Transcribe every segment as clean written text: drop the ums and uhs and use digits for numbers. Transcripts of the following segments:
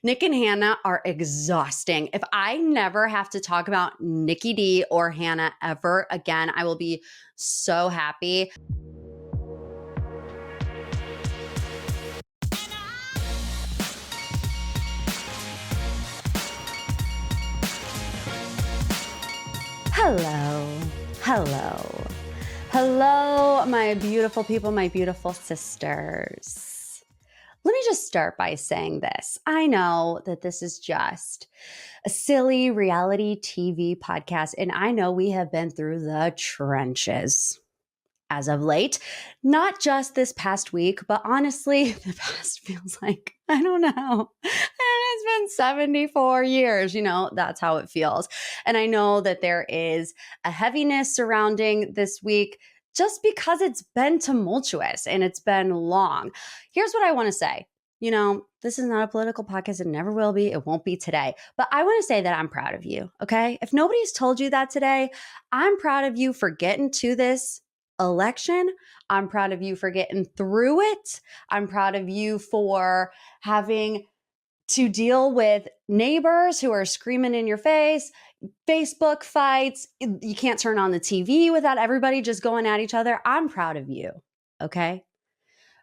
Nick and Hannah are exhausting. If I never have to talk about Nikki D or Hannah ever again, I will be so happy. Hello, my beautiful people, my beautiful sisters. Let me just start by saying this. I know that this is just a silly reality TV podcast, and I know we have been through the trenches as of late, not just this past week, but honestly, the past feels like, I don't know. And it's been 74 years, that's how it feels. And I know that there is a heaviness surrounding this week just because it's been tumultuous and it's been long. Here's what I want to say. This is not a political podcast. It never will be. It won't be today. But I want to say that I'm proud of you, okay? If nobody's told you that today, I'm proud of you for getting to this election. I'm proud of you for getting through it. I'm proud of you for having to deal with neighbors who are screaming in your face, Facebook fights. You can't turn on the TV without everybody just going at each other. I'm proud of you, okay?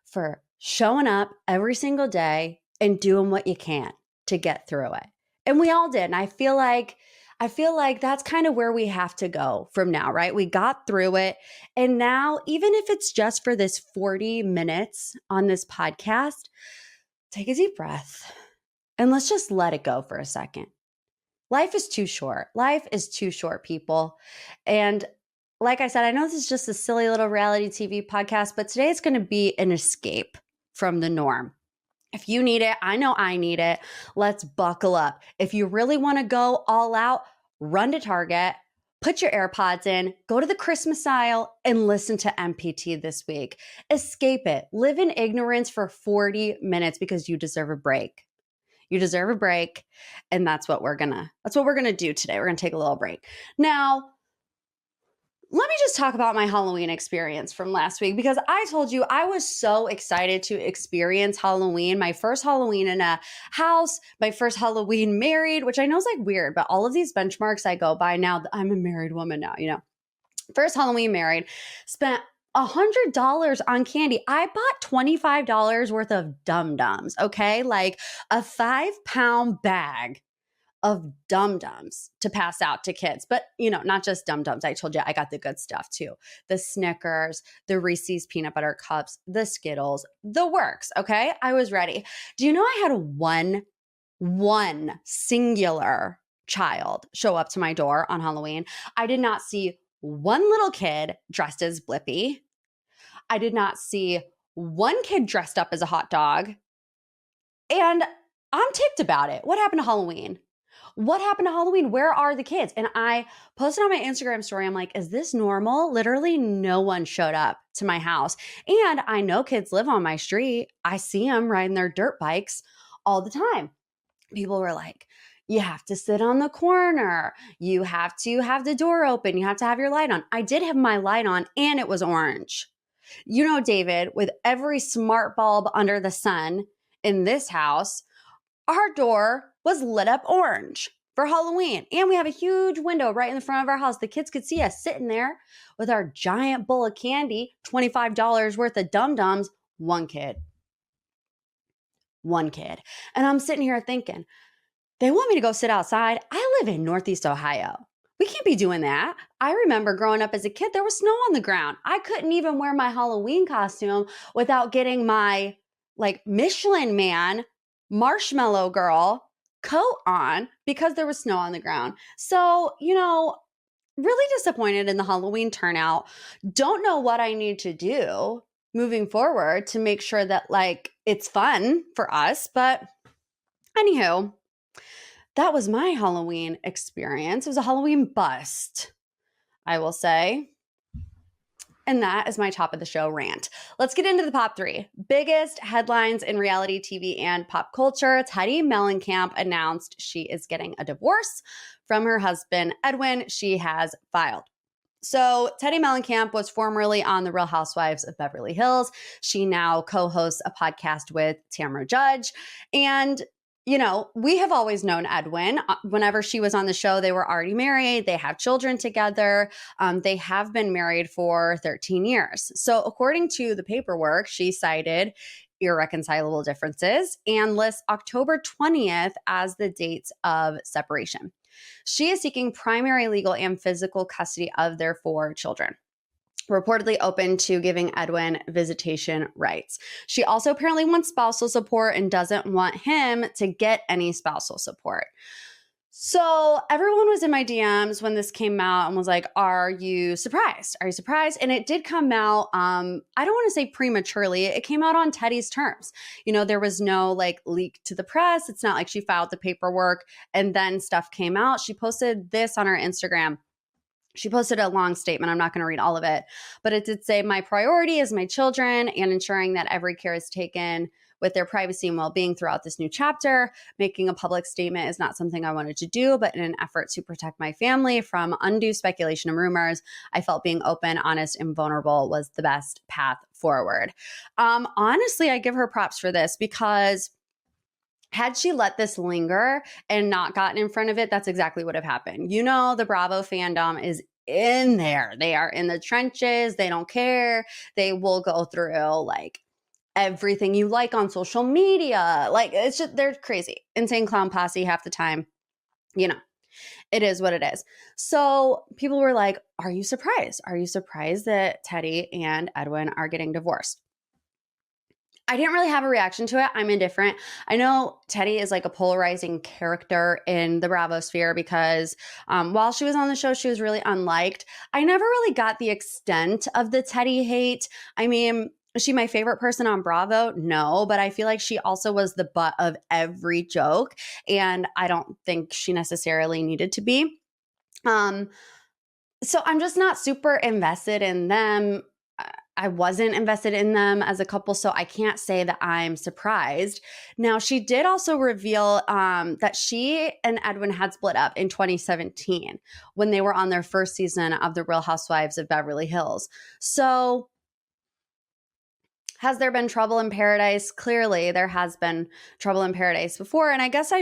For showing up every single day and doing what you can to get through it. And we all did. And I feel like that's kind of where we have to go from now, right? We got through it. And now, even if it's just for this 40 minutes on this podcast, take a deep breath and let's just let it go for a second. Life is too short. Life is too short, people. And like I said, I know this is just a silly little reality TV podcast, but today it's going to be an escape from the norm. If you need it, I know I need it. Let's buckle up. If you really want to go all out, run to Target, put your AirPods in, go to the Christmas aisle, and listen to MPT this week. Escape it. Live in ignorance for 40 minutes because you deserve a break. You deserve a break, and that's what we're gonna do today. We're gonna take a little break. Now, let me just talk about my Halloween experience from last week because I told you I was so excited to experience Halloween. My first Halloween in a house, my first Halloween married, which I know is like weird, but all of these benchmarks I go by now, I'm a married woman now, First Halloween married, spent $100 on candy. I bought $25 worth of Dum-Dums, okay? Like a 5-pound bag of Dum-Dums to pass out to kids. But, not just Dum-Dums. I told you I got the good stuff too. The Snickers, the Reese's peanut butter cups, the Skittles, the works, okay? I was ready. Do you know I had one singular child show up to my door on Halloween? I did not see one little kid dressed as Blippi. I did not see one kid dressed up as a hot dog. And I'm ticked about it. What happened to Halloween? What happened to Halloween? Where are the kids? And I posted on my Instagram story, I'm like, is this normal? Literally no one showed up to my house. And I know kids live on my street. I see them riding their dirt bikes all the time. People were like, you have to sit on the corner. You have to have the door open. You have to have your light on. I did have my light on and it was orange. David, with every smart bulb under the sun in this house, our door was lit up orange for Halloween. And we have a huge window right in the front of our house. The kids could see us sitting there with our giant bowl of candy, $25 worth of Dum-Dums, one kid. And I'm sitting here thinking, they want me to go sit outside. I live in Northeast Ohio. We can't be doing that. I remember growing up as a kid, there was snow on the ground. I couldn't even wear my Halloween costume without getting my Michelin Man, Marshmallow Girl coat on because there was snow on the ground. So, really disappointed in the Halloween turnout. Don't know what I need to do moving forward to make sure that it's fun for us. But anywho, that was my Halloween experience. It was a Halloween bust, I will say. And that is my top of the show rant. Let's get into the top 3. Biggest headlines in reality TV and pop culture. Teddi Mellencamp announced she is getting a divorce from her husband, Edwin. She has filed. So Teddi Mellencamp was formerly on The Real Housewives of Beverly Hills. She now co-hosts a podcast with Tamra Judge. And we have always known Edwin. Whenever she was on the show, they were already married. They have children together. They have been married for 13 years. So according to the paperwork, she cited irreconcilable differences and lists October 20th as the dates of separation. She is seeking primary legal and physical custody of their 4 children, reportedly open to giving Edwin visitation rights. She also apparently wants spousal support and doesn't want him to get any spousal support. So everyone was in my DMs when this came out and was like, are you surprised? Are you surprised? And it did come out, I don't want to say prematurely. It came out on Teddi's terms. There was no leak to the press. It's not like she filed the paperwork and then stuff came out. She posted this on her Instagram. She posted a long statement. I'm not going to read all of it, but it did say, my priority is my children and ensuring that every care is taken with their privacy and well-being throughout this new chapter. Making a public statement is not something I wanted to do, but in an effort to protect my family from undue speculation and rumors, I felt being open, honest, and vulnerable was the best path forward. Honestly, I give her props for this because had she let this linger and not gotten in front of it, that's exactly what would have happened. The Bravo fandom is in there. They are in the trenches. They don't care. They will go through everything you like on social media. It's just, they're crazy. Insane clown posse half the time. It is what it is. So people were like, are you surprised? Are you surprised that Teddi and Edwin are getting divorced? I didn't really have a reaction to it. I'm indifferent. I know Teddi is a polarizing character in the Bravo sphere because while she was on the show, she was really unliked. I never really got the extent of the Teddi hate. I mean, is she my favorite person on Bravo? No, but I feel like she also was the butt of every joke, and I don't think she necessarily needed to be. So I'm just not super invested in them. I wasn't invested in them as a couple, so I can't say that I'm surprised. Now, she did also reveal that she and Edwin had split up in 2017 when they were on their first season of The Real Housewives of Beverly Hills. So has there been trouble in paradise? Clearly, there has been trouble in paradise before, and I guess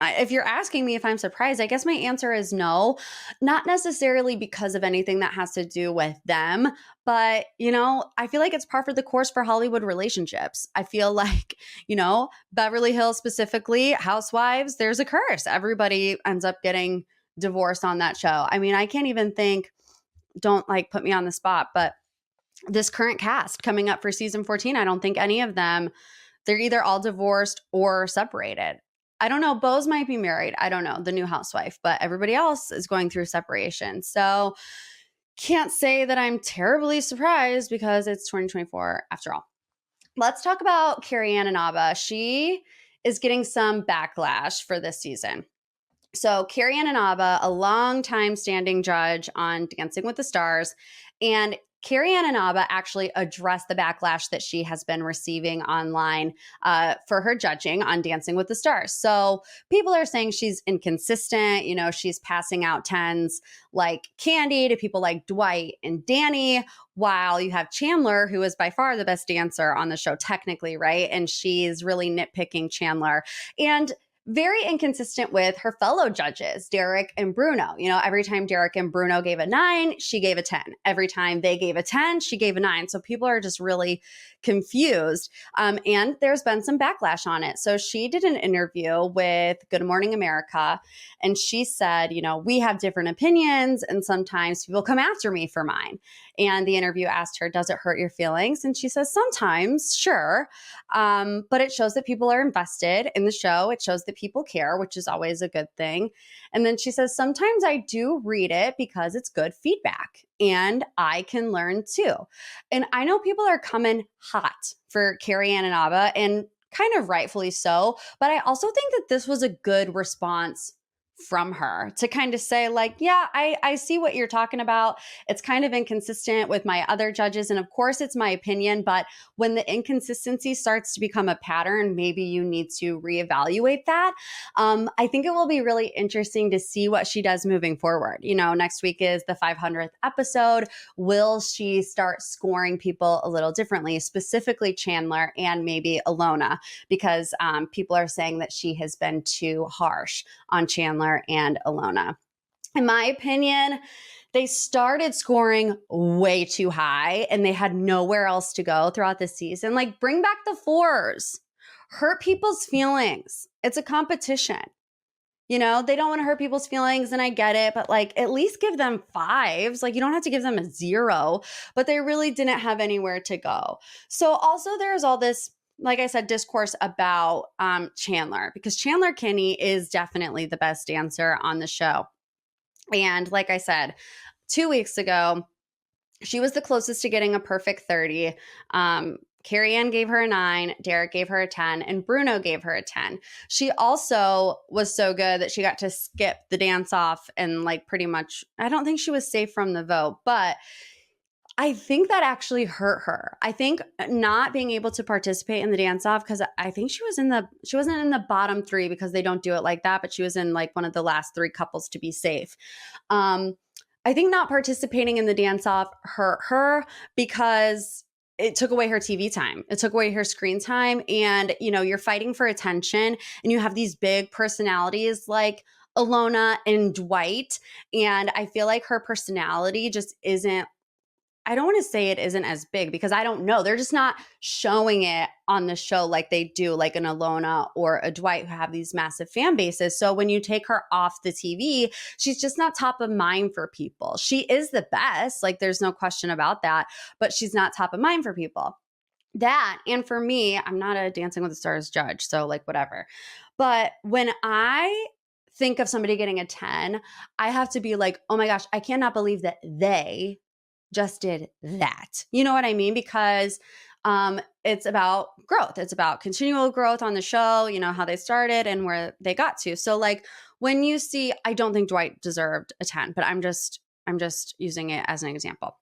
if you're asking me if I'm surprised, I guess my answer is no. Not necessarily because of anything that has to do with them, but, I feel like it's par for the course for Hollywood relationships. I feel like, Beverly Hills specifically, Housewives, there's a curse. Everybody ends up getting divorced on that show. I mean, I can't even think, don't put me on the spot, but this current cast coming up for season 14, I don't think any of them, they're either all divorced or separated. I don't know. Bose might be married. I don't know, the new housewife, but everybody else is going through separation. So can't say that I'm terribly surprised because it's 2024 after all. Let's talk about Carrie Ann Inaba. She is getting some backlash for this season. So Carrie Ann Inaba, a long-time standing judge on Dancing with the Stars, and Carrie Ann Inaba actually addressed the backlash that she has been receiving online for her judging on Dancing with the Stars. So people are saying she's inconsistent. She's passing out 10s like candy to people like Dwight and Danny, while you have Chandler, who is by far the best dancer on the show technically, right? And she's really nitpicking Chandler. And very inconsistent with her fellow judges, Derek and Bruno. Every time Derek and Bruno gave a 9, she gave a 10. Every time they gave a 10, she gave a 9. So people are just really confused. And there's been some backlash on it. So she did an interview with Good Morning America, and she said, we have different opinions, and sometimes people come after me for mine. And the interview asked her, does it hurt your feelings? And she says, sometimes, sure. But it shows that people are invested in the show. It shows that people care, which is always a good thing. And then she says, sometimes I do read it because it's good feedback and I can learn too. And I know people are coming hot for Carrie Ann Inaba, and kind of rightfully so. But I also think that this was a good response from her to kind of say like, yeah, I see what you're talking about. It's kind of inconsistent with my other judges. And of course it's my opinion, but when the inconsistency starts to become a pattern, maybe you need to reevaluate that. I think it will be really interesting to see what she does moving forward. You know, next week is the 500th episode. Will she start scoring people a little differently, specifically Chandler and maybe Alona, because people are saying that she has been too harsh on Chandler and Alona. In my opinion, they started scoring way too high and they had nowhere else to go throughout the season. Like, bring back the 4s, hurt people's feelings. It's a competition. You know, they don't want to hurt people's feelings, and I get it, but like, at least give them 5s. Like, you don't have to give them a 0, but they really didn't have anywhere to go. So also there's all this, like I said, discourse about Chandler, because Chandler Kinney is definitely the best dancer on the show. And like I said, 2 weeks ago, she was the closest to getting a perfect 30. Carrie Ann gave her a 9, Derek gave her a 10, and Bruno gave her a 10. She also was so good that she got to skip the dance off and like pretty much, I don't think she was safe from the vote, but I think that actually hurt her. I think not being able to participate in the dance off, because I think she wasn't in the bottom 3 because they don't do it like that, but she was in like one of the last 3 couples to be safe. I think not participating in the dance off hurt her because it took away her TV time. It took away her screen time. And, you know, you're fighting for attention and you have these big personalities like Alona and Dwight. And I feel like her personality just isn't, I don't want to say it isn't as big because I don't know. They're just not showing it on the show like they do, like an Alona or a Dwight who have these massive fan bases. So when you take her off the TV, she's just not top of mind for people. She is the best, like there's no question about that, but she's not top of mind for people. That, and for me, I'm not a Dancing with the Stars judge, so like whatever. But when I think of somebody getting a 10, I have to be like, oh my gosh, I cannot believe that they just did that. You know what I mean? Because it's about growth. It's about continual growth on the show, you know, how they started and where they got to. So like when you see, I don't think Dwight deserved a 10, but I'm just using it as an example.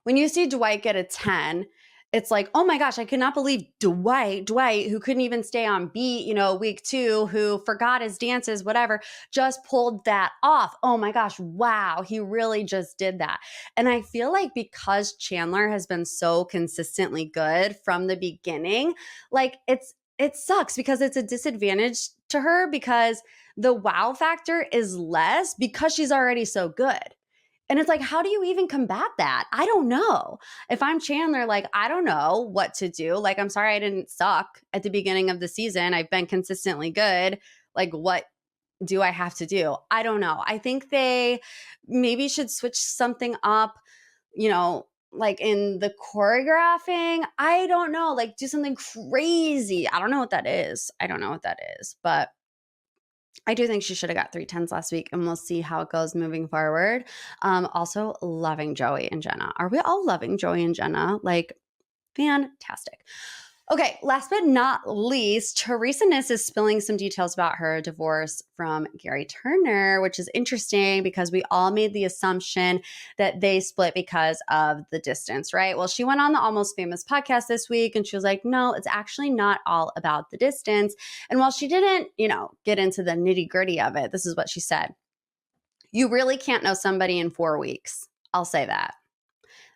When you see Dwight get a 10, it's like, oh my gosh, I could not believe Dwight, who couldn't even stay on beat, you know, week 2, who forgot his dances, whatever, just pulled that off. Oh my gosh, wow, he really just did that. And I feel like because Chandler has been so consistently good from the beginning, like it sucks because it's a disadvantage to her because the wow factor is less because she's already so good. And it's like, how do you even combat that? I don't know. If I'm Chandler, like, I don't know what to do. Like, I'm sorry I didn't suck at the beginning of the season. I've been consistently good. Like, what do I have to do? I don't know. I think they maybe should switch something up, you know, like in the choreographing. I don't know. Like, do something crazy. I don't know what that is. But I do think she should have got 3 10s last week, and we'll see how it goes moving forward. Also, loving Joey and Jenna. Are we all loving Joey and Jenna? Like, fantastic. Okay, last but not least, Theresa Nist is spilling some details about her divorce from Gerry Turner, which is interesting because we all made the assumption that they split because of the distance, right? Well, she went on the Almost Famous podcast this week and she was like, no, it's actually not all about the distance. And while she didn't, you know, get into the nitty gritty of it, this is what she said. You really can't know somebody in 4 weeks. I'll say that.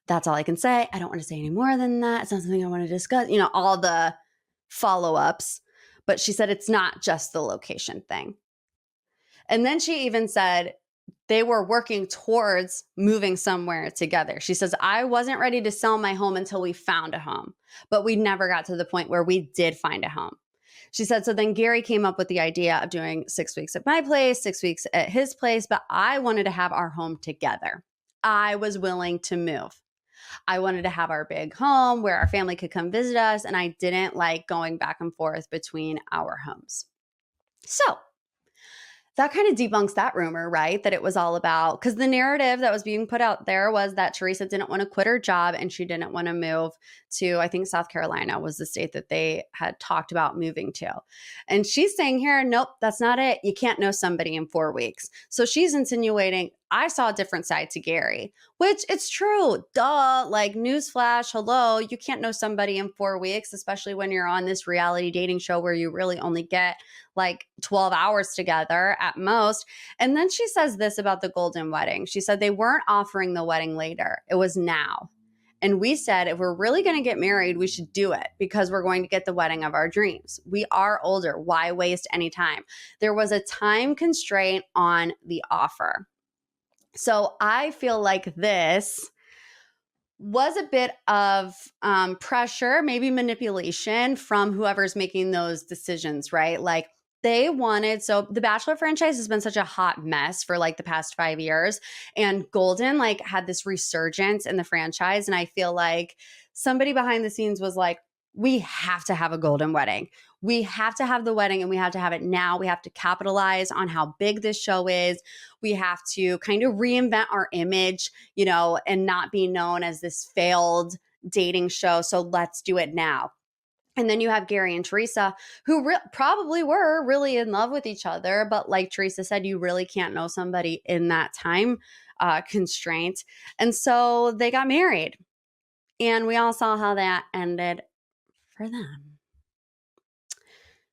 That's all I can say. I don't want to say any more than that. It's not something I want to discuss, you know, all the follow-ups. But she said it's not just the location thing. And then she even said they were working towards moving somewhere together. She says, I wasn't ready to sell my home until we found a home, but we never got to the point where we did find a home. She said, so then Gerry came up with the idea of doing 6 weeks at my place, 6 weeks at his place, but I wanted to have our home together. I was willing to move. I wanted to have our big home where our family could come visit us, and I didn't like going back and forth between our homes. So that kind of debunks that rumor, right? That it was all about, because the narrative that was being put out there was that Teresa didn't want to quit her job and she didn't want to move to, I think South Carolina was the state that they had talked about moving to. And she's saying here, nope, that's not it. You can't know somebody in 4 weeks. So she's insinuating, I saw a different side to Gerry, which it's true. Duh. Like, newsflash, hello, you can't know somebody in 4 weeks, especially when you're on this reality dating show where you really only get like 12 hours together at most. And then she says this about the golden wedding. She said they weren't offering the wedding later. It was now. And we said, if we're really going to get married, we should do it because we're going to get the wedding of our dreams. We are older. Why waste any time? There was a time constraint on the offer. So I feel like this was a bit of pressure, maybe manipulation from whoever's making those decisions, right? Like, they wanted, so the Bachelor franchise has been such a hot mess for like the past 5 years, and Golden like had this resurgence in the franchise. And I feel like somebody behind the scenes was like, we have to have a golden wedding. We have to have the wedding and we have to have it now. We have to capitalize on how big this show is. We have to kind of reinvent our image, you know, and not be known as this failed dating show. So let's do it now. And then you have Gerry and Teresa, who probably were really in love with each other. But like Teresa said, you really can't know somebody in that time constraint. And so they got married. And we all saw how that ended for them.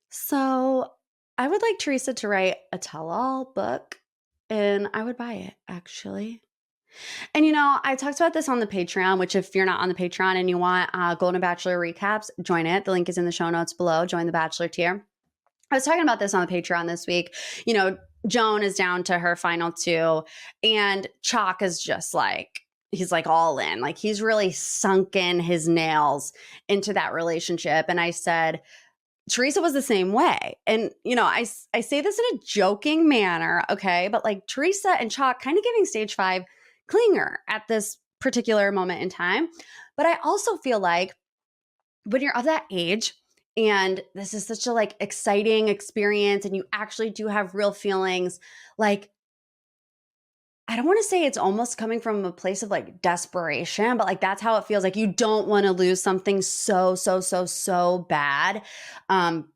So I would like Teresa to write a tell-all book, and I would buy it, actually. And, you know, I talked about this on the Patreon, which if you're not on the Patreon and you want Golden Bachelor recaps, join it. The link is in the show notes below. Join the Bachelor tier. I was talking about this on the Patreon this week. You know, Joan is down to her final 2, and Chalk is just like, he's like all in. Like, he's really sunken his nails into that relationship. And I said, Teresa was the same way. And, you know, I say this in a joking manner, okay? But like, Teresa and Chalk kind of giving stage 5 clinger at this particular moment in time. But I also feel like when you're of that age and this is such a like exciting experience and you actually do have real feelings, like, I don't want to say it's almost coming from a place of like desperation, but like that's how it feels. Like, you don't want to lose something so bad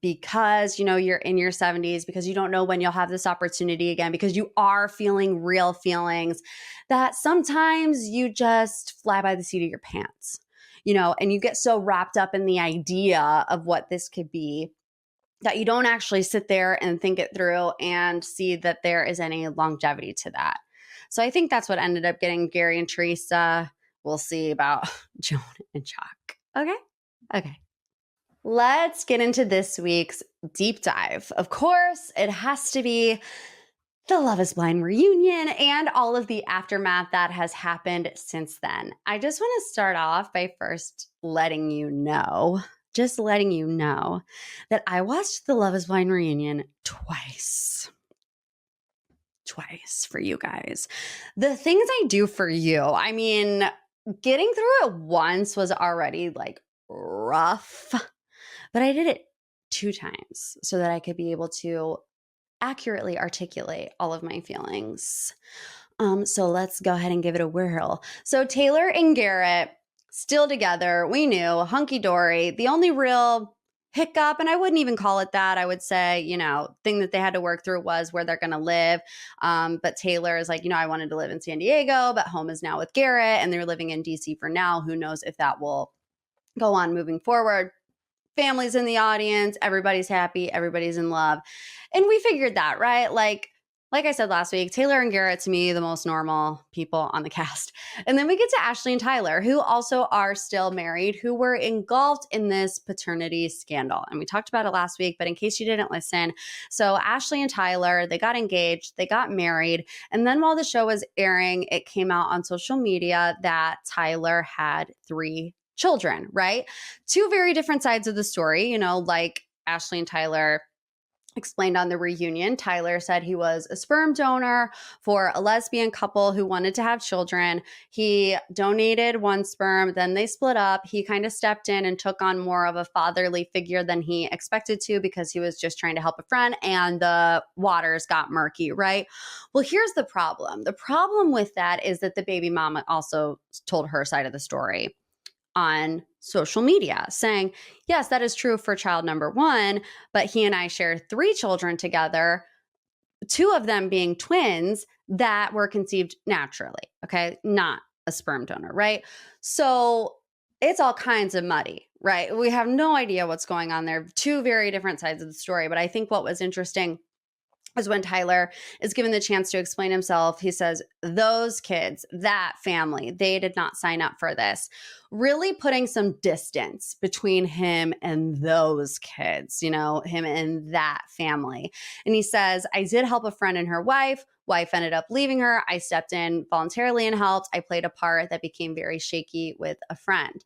because, you know, you're in your 70s, because you don't know when you'll have this opportunity again, because you are feeling real feelings that sometimes you just fly by the seat of your pants, you know, and you get so wrapped up in the idea of what this could be that you don't actually sit there and think it through and see that there is any longevity to that. So I think that's what ended up getting Gerry and Teresa. We'll see about Joan and Chalk. Okay. Let's get into this week's deep dive. Of course, it has to be the Love is Blind reunion and all of the aftermath that has happened since then. I just want to start off by first letting you know that I watched the Love is Blind reunion twice for you guys. The things I do for you, I mean, getting through it once was already like rough, but I did it 2 times so that I could be able to accurately articulate all of my feelings. So let's go ahead and give it a whirl. So Taylor and Garrett still together. We knew, hunky-dory. The only real hiccup, and I wouldn't even call it that, I would say, you know, thing that they had to work through was where they're going to live. But Taylor is like, you know, I wanted to live in San Diego, but home is now with Garrett, and they're living in DC for now. Who knows if that will go on moving forward. Family's in the audience. Everybody's happy. Everybody's in love. And we figured that, right? Like I said last week, Taylor and Garrett, to me, the most normal people on the cast. And then we get to Ashley and Tyler, who also are still married, who were engulfed in this paternity scandal. And we talked about it last week, but in case you didn't listen, so Ashley and Tyler, they got engaged, they got married. And then while the show was airing, it came out on social media that Tyler had 3 children, right? 2 very different sides of the story, you know, like Ashley and Tyler explained on the reunion. Tyler said he was a sperm donor for a lesbian couple who wanted to have children. He donated one sperm, then they split up. He kind of stepped in and took on more of a fatherly figure than he expected to because he was just trying to help a friend, and the waters got murky, right? Well, here's the problem. The problem with that is that the baby mama also told her side of the story on social media, saying, yes, that is true for child number one, but he and I share 3 children together, 2 of them being twins that were conceived naturally, okay? Not a sperm donor, right? So it's all kinds of muddy, right? We have no idea what's going on there. 2 very different sides of the story. But I think what was interesting is when Tyler is given the chance to explain himself, he says, those kids, that family, they did not sign up for this. Really putting some distance between him and those kids, him and that family. And he says, I did help a friend and her wife. Wife ended up leaving her. I stepped in voluntarily and helped. I played a part that became very shaky with a friend.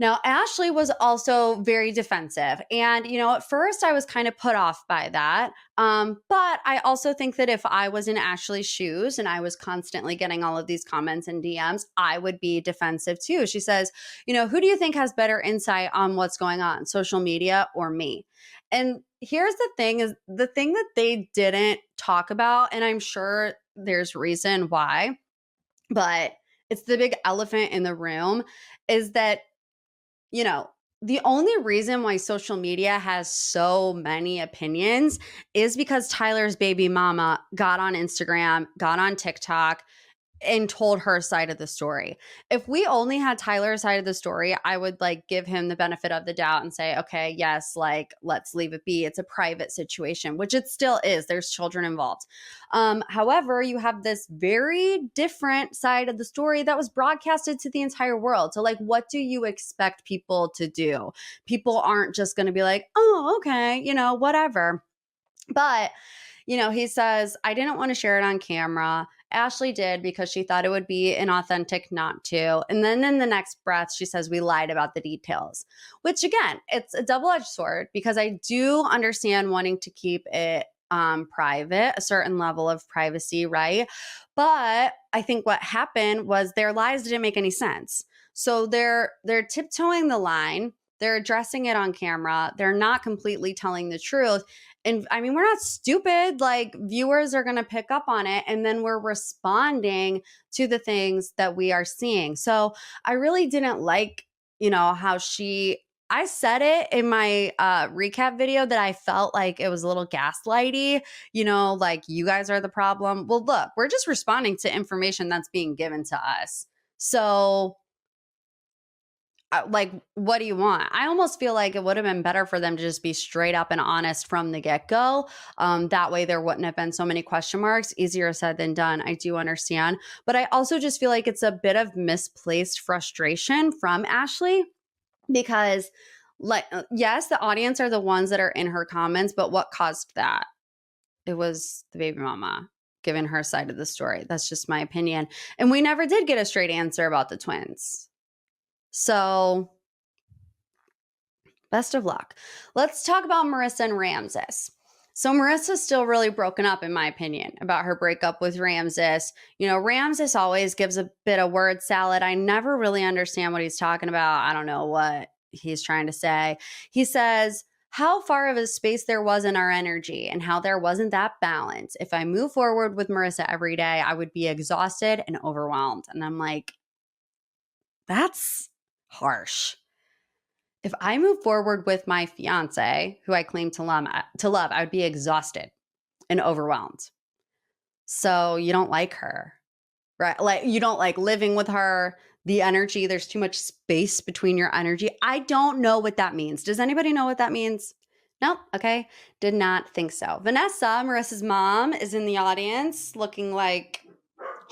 Now, Ashley was also very defensive. And, at first I was kind of put off by that. But I also think that if I was in Ashley's shoes and I was constantly getting all of these comments and DMs, I would be defensive too. She says, who do you think has better insight on what's going on, social media or me? And here's the thing is the thing that they didn't talk about, and I'm sure there's reason why, but it's the big elephant in the room, is that the only reason why social media has so many opinions is because Tyler's baby mama got on Instagram, got on TikTok, and told her side of the story. If we only had Tyler's side of the story, I would give him the benefit of the doubt and say, okay, yes, let's leave it be. It's a private situation, which it still is. There's children involved. However, you have this very different side of the story that was broadcasted to the entire world. So what do you expect people to do? People aren't just going to be like, oh, okay, whatever. But, he says, I didn't want to share it on camera. Ashley did because she thought it would be inauthentic not to. And then in the next breath, she says, we lied about the details, which again, it's a double-edged sword because I do understand wanting to keep it private, a certain level of privacy, right? But I think what happened was their lies didn't make any sense. So they're tiptoeing the line. They're addressing it on camera. They're not completely telling the truth. And I mean, we're not stupid. Viewers are going to pick up on it. And then we're responding to the things that we are seeing. So I really didn't like, how I said it in my recap video that I felt like it was a little gaslighty, you guys are the problem. Well, look, we're just responding to information that's being given to us. So what do you want? I almost feel like it would have been better for them to just be straight up and honest from the get-go. That way there wouldn't have been so many question marks. Easier said than done. I do understand. But I also just feel like it's a bit of misplaced frustration from Ashley because yes, the audience are the ones that are in her comments, but what caused that? It was the baby mama giving her side of the story. That's just my opinion. And we never did get a straight answer about the twins. So best of luck. Let's talk about Marissa and Ramses. So Marissa's still really broken up, in my opinion, about her breakup with Ramses. Ramses always gives a bit of word salad. I never really understand what he's talking about. I don't know what he's trying to say. He says, how far of a space there was in our energy and how there wasn't that balance. If I move forward with Marissa every day, I would be exhausted and overwhelmed. And I'm like, that's harsh. If I move forward with my fiance, who I claim to love, I would be exhausted and overwhelmed. So you don't like her, right? You don't like living with her, the energy, there's too much space between your energy. I don't know what that means. Does anybody know what that means? Nope. Okay. Did not think so. Vanessa, Marissa's mom, is in the audience looking like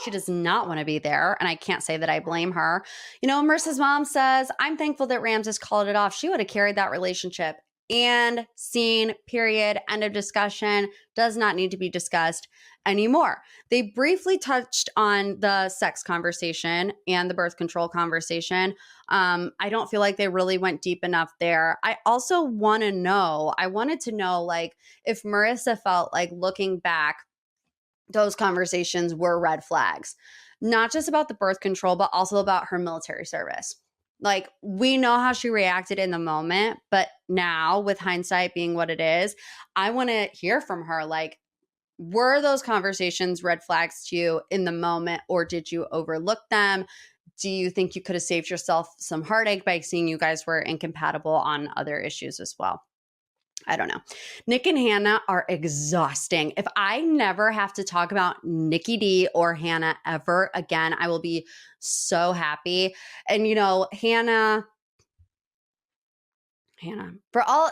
she does not want to be there. And I can't say that I blame her. Marissa's mom says, I'm thankful that Ramses called it off. She would have carried that relationship and scene, period, end of discussion, does not need to be discussed anymore. They briefly touched on the sex conversation and the birth control conversation. I don't feel like they really went deep enough there. I also wanted to know, like, if Marissa felt like looking back, those conversations were red flags, not just about the birth control, but also about her military service. Like, we know how she reacted in the moment, but now with hindsight being what it is, I want to hear from her. Like, were those conversations red flags to you in the moment, or did you overlook them? Do you think you could have saved yourself some heartache by seeing you guys were incompatible on other issues as well? I don't know. Nick and Hannah are exhausting. If I never have to talk about Nikki D or Hannah ever again, I will be so happy. And, you know, Hannah,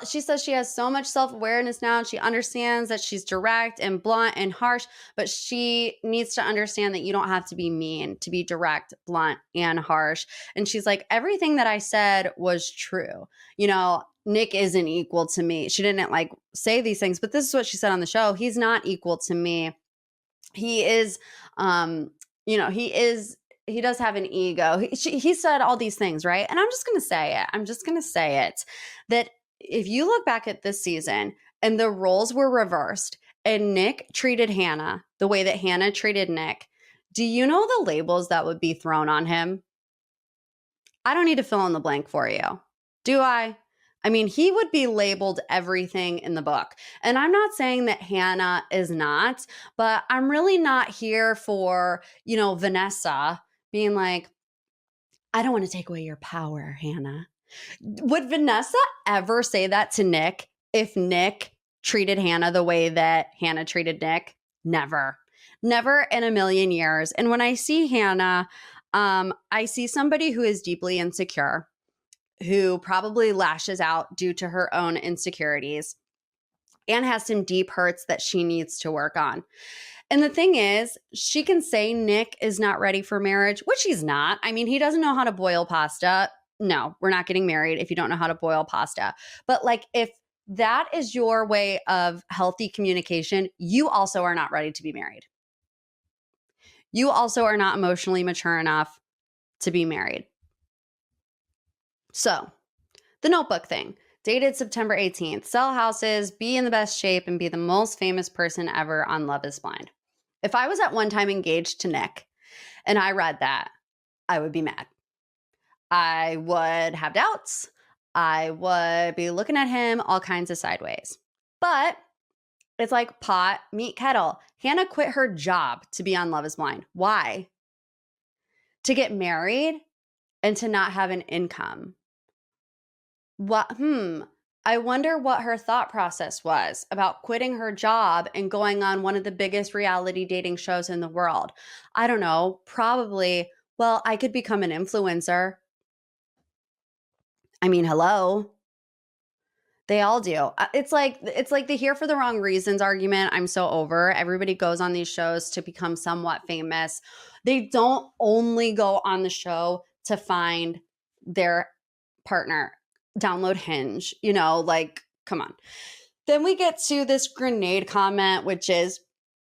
she says she has so much self-awareness now, and she understands that she's direct and blunt and harsh, but she needs to understand that you don't have to be mean to be direct, blunt, and harsh. And she's like, everything that I said was true. You know, Nick isn't equal to me. She didn't like say these things, but this is what she said on the show. He's not equal to me. He is, he does have an ego. He said all these things, right? And I'm just going to say it, that if you look back at this season and the roles were reversed and Nick treated Hannah the way that Hannah treated Nick, do you know the labels that would be thrown on him? I don't need to fill in the blank for you. Do I? I mean, he would be labeled everything in the book. And I'm not saying that Hannah is not, but I'm really not here for, Vanessa being like, I don't want to take away your power, Hannah. Would Vanessa ever say that to Nick if Nick treated Hannah the way that Hannah treated Nick? Never. Never in a million years. And when I see Hannah, I see somebody who is deeply insecure, who probably lashes out due to her own insecurities and has some deep hurts that she needs to work on. And the thing is, she can say Nick is not ready for marriage, which he's not. I mean, he doesn't know how to boil pasta. No, we're not getting married if you don't know how to boil pasta. But like, if that is your way of healthy communication, you also are not ready to be married. You also are not emotionally mature enough to be married. So, the Notebook thing. Dated September 18th. Sell houses, be in the best shape, and be the most famous person ever on Love is Blind. If I was at one time engaged to Nick and I read that, I would be mad. I would have doubts. I would be looking at him all kinds of sideways. But it's like pot, meet kettle. Hannah quit her job to be on Love is Blind. Why? To get married and to not have an income. I wonder what her thought process was about quitting her job and going on one of the biggest reality dating shows in the world. I don't know, probably, well, I could become an influencer. I mean, hello. They all do. It's like the here for the wrong reasons argument. I'm so over. Everybody goes on these shows to become somewhat famous. They don't only go on the show to find their partner. Download Hinge, come on. Then we get to this grenade comment, which is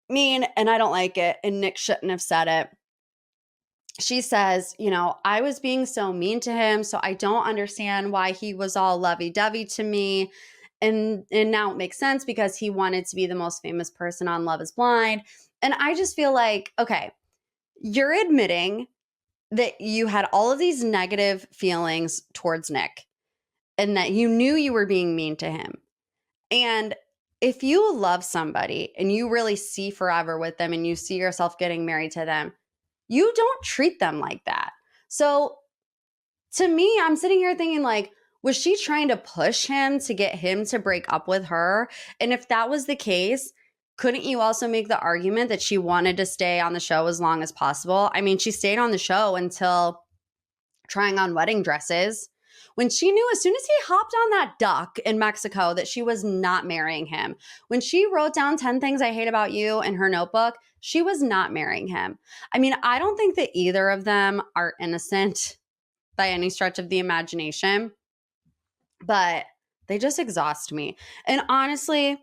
mean, and I don't like it, and Nick shouldn't have said it. She says, I was being so mean to him, so I don't understand why he was all lovey-dovey to me. And now it makes sense because he wanted to be the most famous person on Love is Blind. And I just feel like, okay, you're admitting that you had all of these negative feelings towards Nick and that you knew you were being mean to him. And if you love somebody and you really see forever with them and you see yourself getting married to them, you don't treat them like that. So to me, I'm sitting here thinking like, was she trying to push him to get him to break up with her? And if that was the case, couldn't you also make the argument that she wanted to stay on the show as long as possible? I mean, she stayed on the show until trying on wedding dresses, when she knew as soon as he hopped on that duck in Mexico that she was not marrying him. When she wrote down 10 things I hate about you in her notebook, she was not marrying him. I mean, I don't think that either of them are innocent by any stretch of the imagination, but They just exhaust me. And honestly,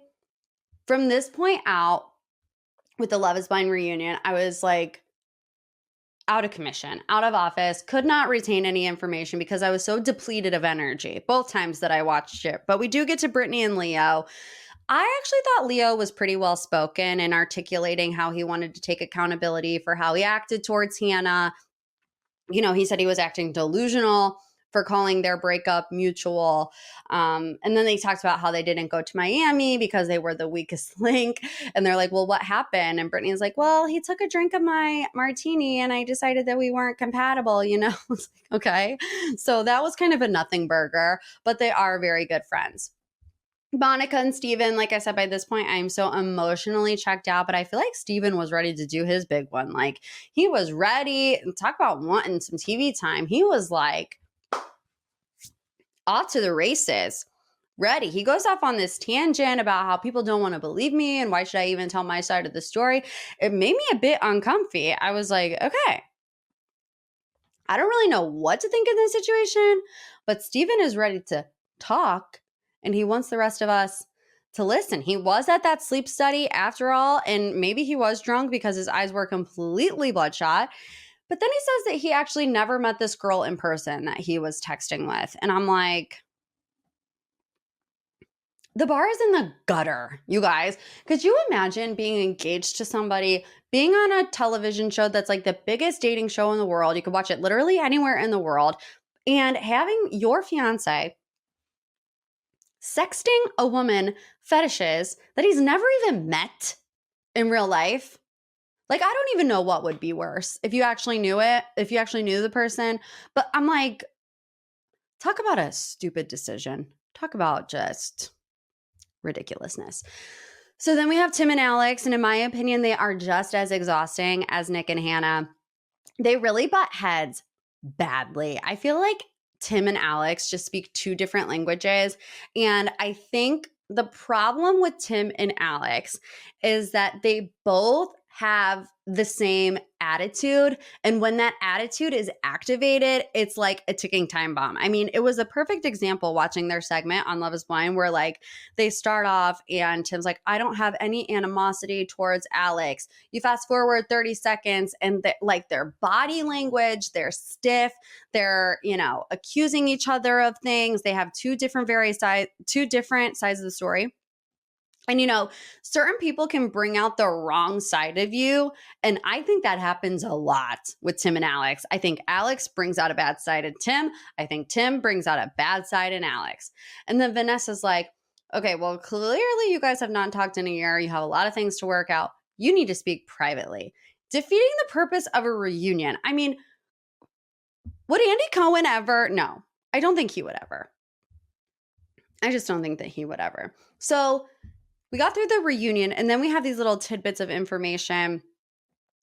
from this point out with the Love is Blind reunion, I was like out of commission, out of office, could not retain any information because I was so depleted of energy both times that I watched it. But we do get to Brittany and Leo. I actually thought Leo was pretty well spoken in articulating how he wanted to take accountability for how he acted towards Hannah. You know, he said he was acting delusional for calling their breakup mutual. And then they talked about how they didn't go to Miami because they were the weakest link. And they're like, well, what happened? And Brittany was like, well, he took a drink of my martini and I decided that we weren't compatible, you know? It's like, okay. So that was kind of a nothing burger, but they are very good friends. Monica and Steven, like I said, by this point, I'm so emotionally checked out, but I feel like Steven was ready to do his big one. Like, he was ready. Talk about wanting some TV time. He was like, off to the races, ready. He goes off on this tangent about how people don't want to believe me and why should I even tell my side of the story. It made me a bit uncomfy. I was like, okay, I don't really know what to think in this situation, but Steven is ready to talk and he wants the rest of us to listen. He was at that sleep study after all, and maybe he was drunk because his eyes were completely bloodshot. But then he says that he actually never met this girl in person that he was texting with. And I'm like, the bar is in the gutter, you guys. Could you imagine being engaged to somebody, being on a television show that's like the biggest dating show in the world? You could watch it literally anywhere in the world, and having your fiance sexting a woman fetishes that he's never even met in real life. Like, I don't even know what would be worse if you actually knew it, if you actually knew the person. But I'm like, talk about a stupid decision. Talk about just ridiculousness. So then we have Tim and Alex, and in my opinion, they are just as exhausting as Nick and Hannah. They really butt heads badly. I feel like Tim and Alex just speak two different languages, and I think the problem with Tim and Alex is that they both have the same attitude. And when that attitude is activated, it's like a ticking time bomb. I mean, it was a perfect example watching their segment on Love is Blind where like they start off and Tim's like, I don't have any animosity towards Alex. You fast forward 30 seconds and like their body language, they're stiff, they're, you know, accusing each other of things. They have two different sides of the story. And, you know, certain people can bring out the wrong side of you. And I think that happens a lot with Tim and Alex. I think Alex brings out a bad side in Tim. I think Tim brings out a bad side in Alex. And then Vanessa's like, okay, well, clearly you guys have not talked in a year. You have a lot of things to work out. You need to speak privately. Defeating the purpose of a reunion. I mean, would Andy Cohen ever? No, I don't think he would ever. I just don't think that he would ever. So we got through the reunion, and then we have these little tidbits of information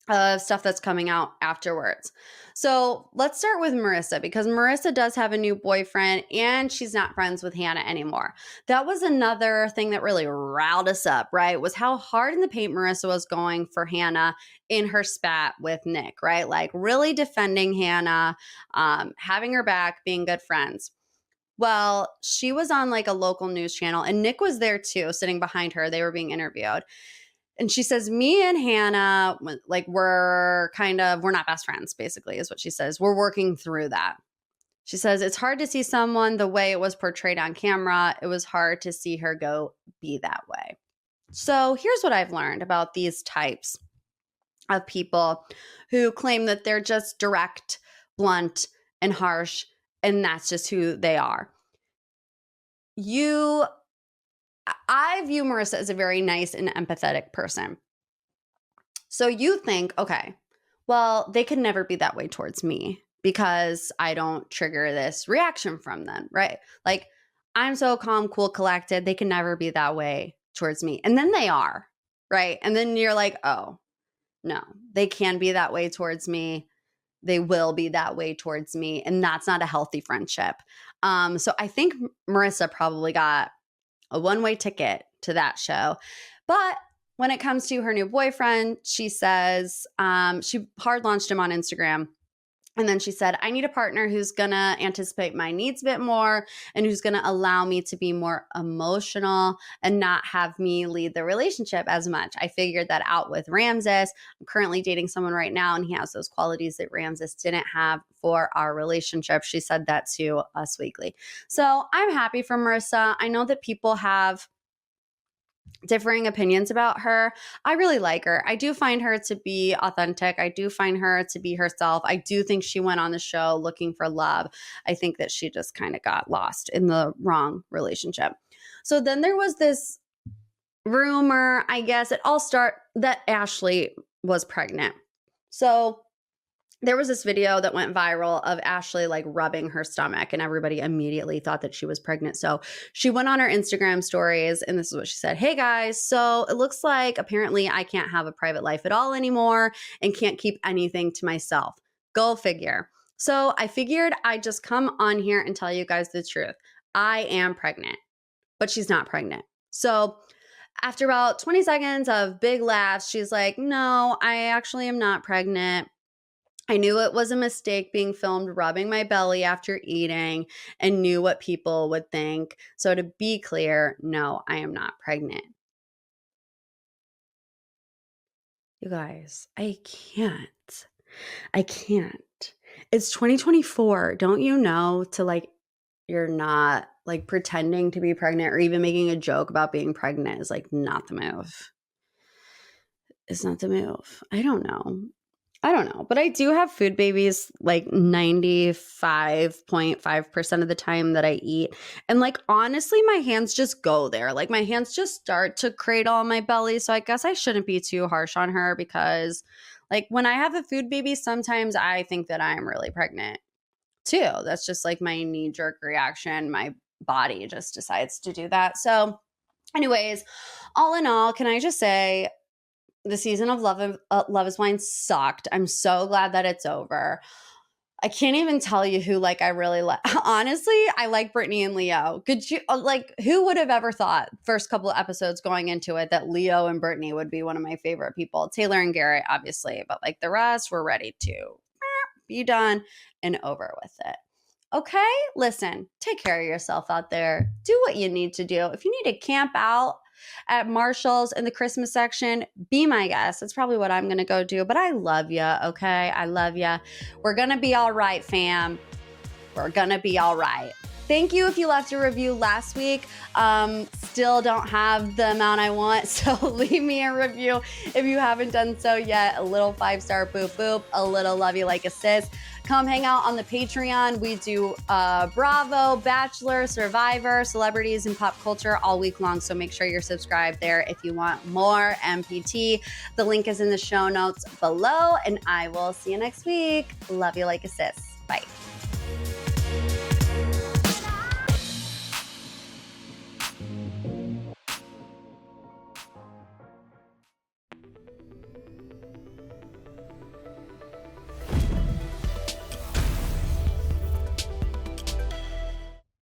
of stuff that's coming out afterwards. So let's start with Marissa, because Marissa does have a new boyfriend, and she's not friends with Hannah anymore. That was another thing that really riled us up, right? Was how hard in the paint Marissa was going for Hannah in her spat with Nick, right? Like really defending Hannah, having her back, being good friends. Well, she was on like a local news channel and Nick was there too, sitting behind her. They were being interviewed. And she says, me and Hannah, like we're not best friends, basically, is what she says. We're working through that. She says, it's hard to see someone the way it was portrayed on camera. It was hard to see her go be that way. So here's what I've learned about these types of people who claim that they're just direct, blunt, and harsh, and that's just who they are. I view Marissa as a very nice and empathetic person. So you think, okay, well, they could never be that way towards me because I don't trigger this reaction from them, right? Like, I'm so calm, cool, collected. They can never be that way towards me. And then they are, right? And then you're like, oh, no, they can be that way towards me. They will be that way towards me. And that's not a healthy friendship. So I think Marissa probably got a one-way ticket to that show. But when it comes to her new boyfriend, she says she hard launched him on Instagram. And then she said, I need a partner who's going to anticipate my needs a bit more and who's going to allow me to be more emotional and not have me lead the relationship as much. I figured that out with Ramses. I'm currently dating someone right now, and he has those qualities that Ramses didn't have for our relationship. She said that to Us Weekly. So I'm happy for Marissa. I know that people have differing opinions about her. I really like her. I do find her to be authentic. I do find her to be herself. I do think she went on the show looking for love. I think that she just kind of got lost in the wrong relationship. So then there was this rumor, I guess, it all started that Ashley was pregnant. So there was this video that went viral of Ashley like rubbing her stomach, and everybody immediately thought that she was pregnant. So she went on her Instagram stories, and this is what she said. Hey guys, so it looks like apparently I can't have a private life at all anymore and can't keep anything to myself. Go figure. So I figured I'd just come on here and tell you guys the truth. I am pregnant, but she's not pregnant. So after about 20 seconds of big laughs, she's like, no, I actually am not pregnant. I knew it was a mistake being filmed rubbing my belly after eating and knew what people would think. So to be clear, no, I am not pregnant. You guys, I can't. It's 2024. Don't you know to like, you're not like pretending to be pregnant or even making a joke about being pregnant is like not the move. It's not the move. I don't know. But I do have food babies like 95.5% of the time that I eat. And like, honestly, my hands just go there. Like my hands just start to cradle on my belly. So I guess I shouldn't be too harsh on her because like when I have a food baby, sometimes I think that I'm really pregnant too. That's just like my knee-jerk reaction. My body just decides to do that. So anyways, all in all, can I just say, the season of Love is Blind sucked. I'm so glad that it's over. I can't even tell you who like I really like. Honestly, I like Brittany and Leo. Could you like who would have ever thought first couple of episodes going into it that Leo and Brittany would be one of my favorite people? Taylor and Garrett, obviously, but like the rest, we're ready to be done and over with it. Okay, listen, take care of yourself out there. Do what you need to do. If you need to camp out at Marshall's in the Christmas section, be my guest. That's probably what I'm going to go do. But I love you, okay? I love you. We're going to be all right, fam. We're going to be all right. Thank you if you left a review last week. Still don't have the amount I want, so leave me a review if you haven't done so yet. A little 5-star boop boop, a little love you like a sis. Come hang out on the Patreon. We do Bravo, Bachelor, Survivor, celebrities, and pop culture all week long. So make sure you're subscribed there if you want more MPT. The link is in the show notes below, and I will see you next week. Love you like a sis. Bye.